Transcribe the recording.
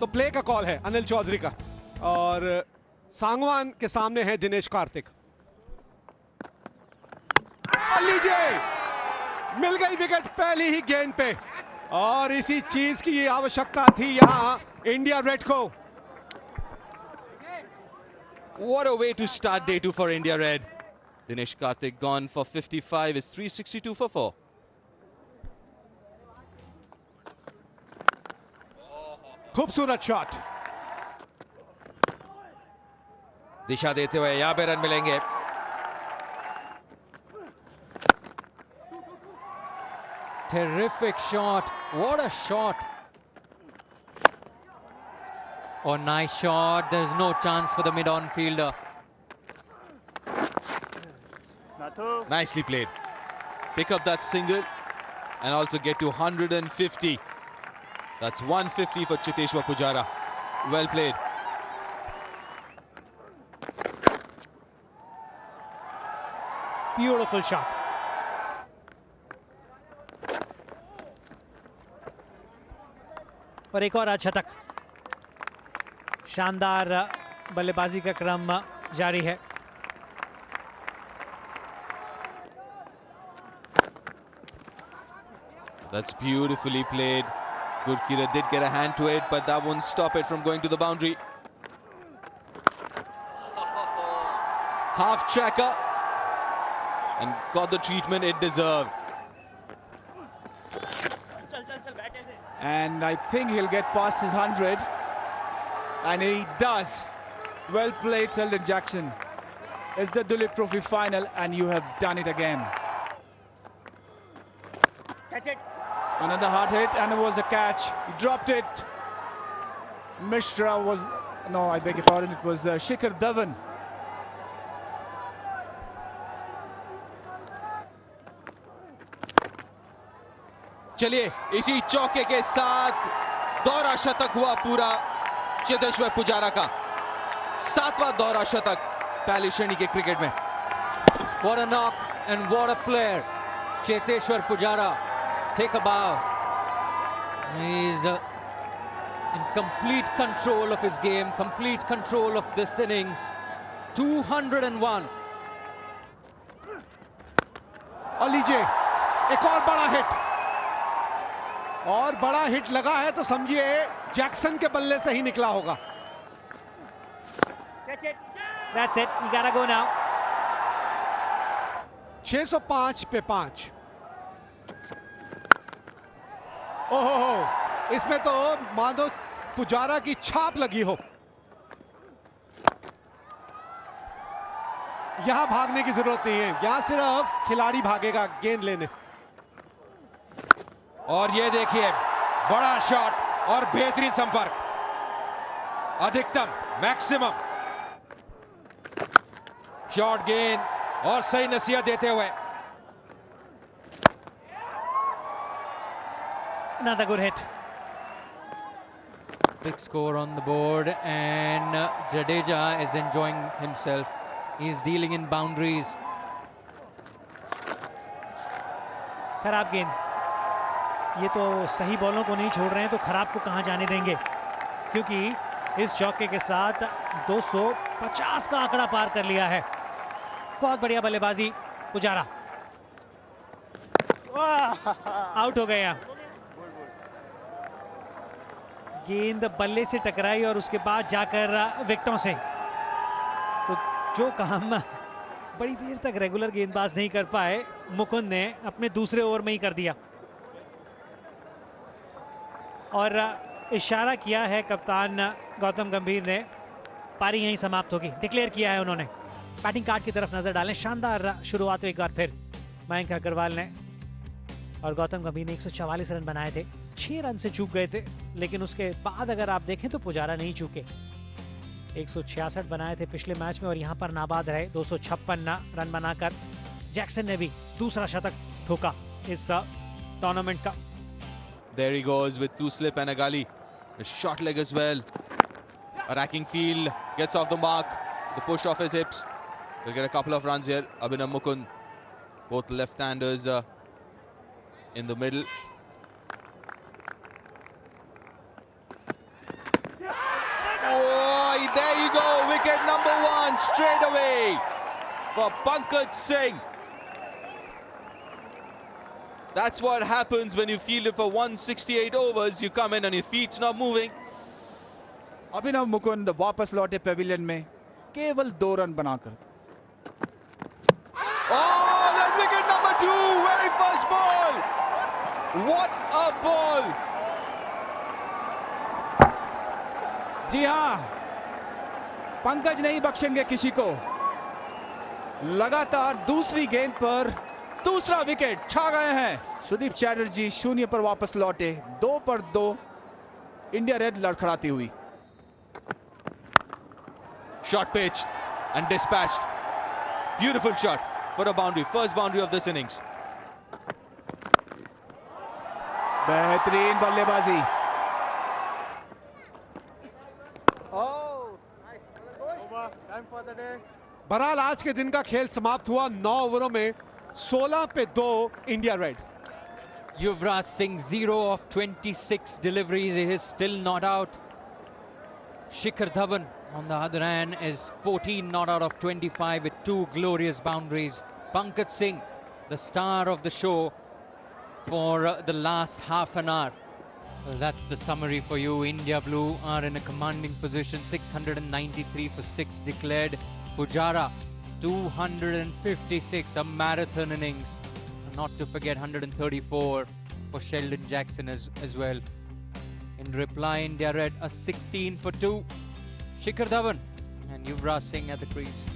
तो प्ले का कॉल है अनिल चौधरी का और सांगवान के सामने है दिनेश कार्तिक। लीजिए, मिल गई विकेट पहली ही गेंद पे और इसी चीज की आवश्यकता थी यहां इंडिया रेड को। What a way to start day 2 for India Red. Dinesh Karthik gone for 55, is 362 for 4. खूबसूरत शॉट, दिशा देते हुए यहां पे रन मिलेंगे। Terrific shot. What a shot. Oh, nice shot. There's no chance for the mid-on fielder. Nicely played. Pick up that single and also get to 150. That's 150 for Cheteshwar Pujara. Well played. Beautiful shot. और एक और शतक। शानदार बल्लेबाजी का क्रम जारी है। That's beautifully played. Gurkira did get a hand to it, but that won't stop it from going to the boundary. Half tracker and got the treatment it deserved. And I think he'll get past his 100, and he does. Well played, Sheldon Jackson. It's the Duleep Trophy final, and you have done it again. Catch it. Another hard hit, and it was a catch. He dropped it. Mishra was, no, I beg your pardon, it was Shikhar Dhawan. चलिए, इसी चौके के साथ दौरा शतक हुआ पूरा चेतेश्वर पुजारा का। 7वां दौरा शतक पहली श्रेणी के क्रिकेट में। What a knock and what a player. Cheteshwar Pujara, take a bow. He's in complete control of his game, complete control of this innings. 201. और लीजिए, एक और बड़ा हिट, और बड़ा हिट लगा है तो समझिए जैक्सन के बल्ले से ही निकला होगा। That's it. That's it. You gotta go now. 605 पे 5। ओहो, इसमें तो मानो पुजारा की छाप लगी हो। यहां भागने की जरूरत नहीं है, यहां सिर्फ खिलाड़ी भागेगा गेंद लेने। और ये देखिए, बड़ा शॉट और बेहतरीन संपर्क, अधिकतम मैक्सिमम शॉट गेंद और सही नसीहत देते हुए। Another good hit. Big score on the board and Jadeja is enjoying himself. He's dealing in boundaries. खराब गेंद। ये तो सही बॉलों को नहीं छोड़ रहे हैं तो खराब को कहां जाने देंगे, क्योंकि इस चौके के साथ 250 का आंकड़ा पार कर लिया है। बहुत बढ़िया बल्लेबाजी पुजारा। आउट हो गया। गेंद बल्ले से टकराई और उसके बाद जाकर विकेटों से, तो जो काम बड़ी देर तक रेगुलर गेंदबाज नहीं कर पाए, मुकुंद ने अपने दूसरे ओवर में ही कर दिया। और इशारा किया है कप्तान गौतम गंभीर ने, पारी यहीं समाप्त होगी, डिक्लेयर किया है उन्होंने। बैटिंग कार्ड की तरफ नजर डालें, शानदार शुरुआत एक बार फिर मयंक अग्रवाल ने, और गौतम गंभीर ने 144 रन बनाए थे, 6 रन से चूक गए थे, लेकिन उसके बाद अगर आप देखें तो पुजारा नहीं चूके। 166 बनाए थे पिछले मैच में और यहाँ पर नाबाद रहे 256 रन बनाकर। जैक्सन ने भी दूसरा शतक ठोका इस टूर्नामेंट का। There he goes with 2 slip and a gully. A short leg as well. A racking field, gets off the mark. The push off his hips. We'll get a couple of runs here. Abhinav Mukund, both left-handers in the middle. Wicket number 1 straight away for Pankaj Singh. That's what happens when you field it for 168 overs. You come in and your feet's not moving. अभिनव मुकुंद वापस लौटे Pavilion में केवल 2 run बनाकर. Oh, that's wicket number 2. Very first ball. What a ball. जी हाँ, पंकज नहीं बख्शेंगे किसी को. लगातार दूसरी गेंद पर दूसरा विकेट छा गए हैं. सुदीप चैटर्जी 0 पर वापस लौटे. 2 पर 2 इंडिया रेड लड़खड़ाती हुई. Shot pitched and dispatched. Beautiful shot for a boundary. First boundary of this innings. बेहतरीन बल्लेबाजी. बहरहाल आज के दिन का खेल समाप्त हुआ 9 ओवरों में 16 पे 2 India red. Yuvraj Singh 0 of 26 deliveries. He is still not out. Shikhar Dhawan on the other hand is 14 not out of 25 with 2 glorious boundaries. Pankaj Singh, the star of the show for the last half an hour. Well, that's the summary for you. India Blue are in a commanding position. 693 for 6 declared. Pujara 256, a marathon innings. Not to forget 134 for Sheldon Jackson as well. In reply, India Red a 16 for 2. Shikhar Dhawan and Yuvraj Singh at the crease.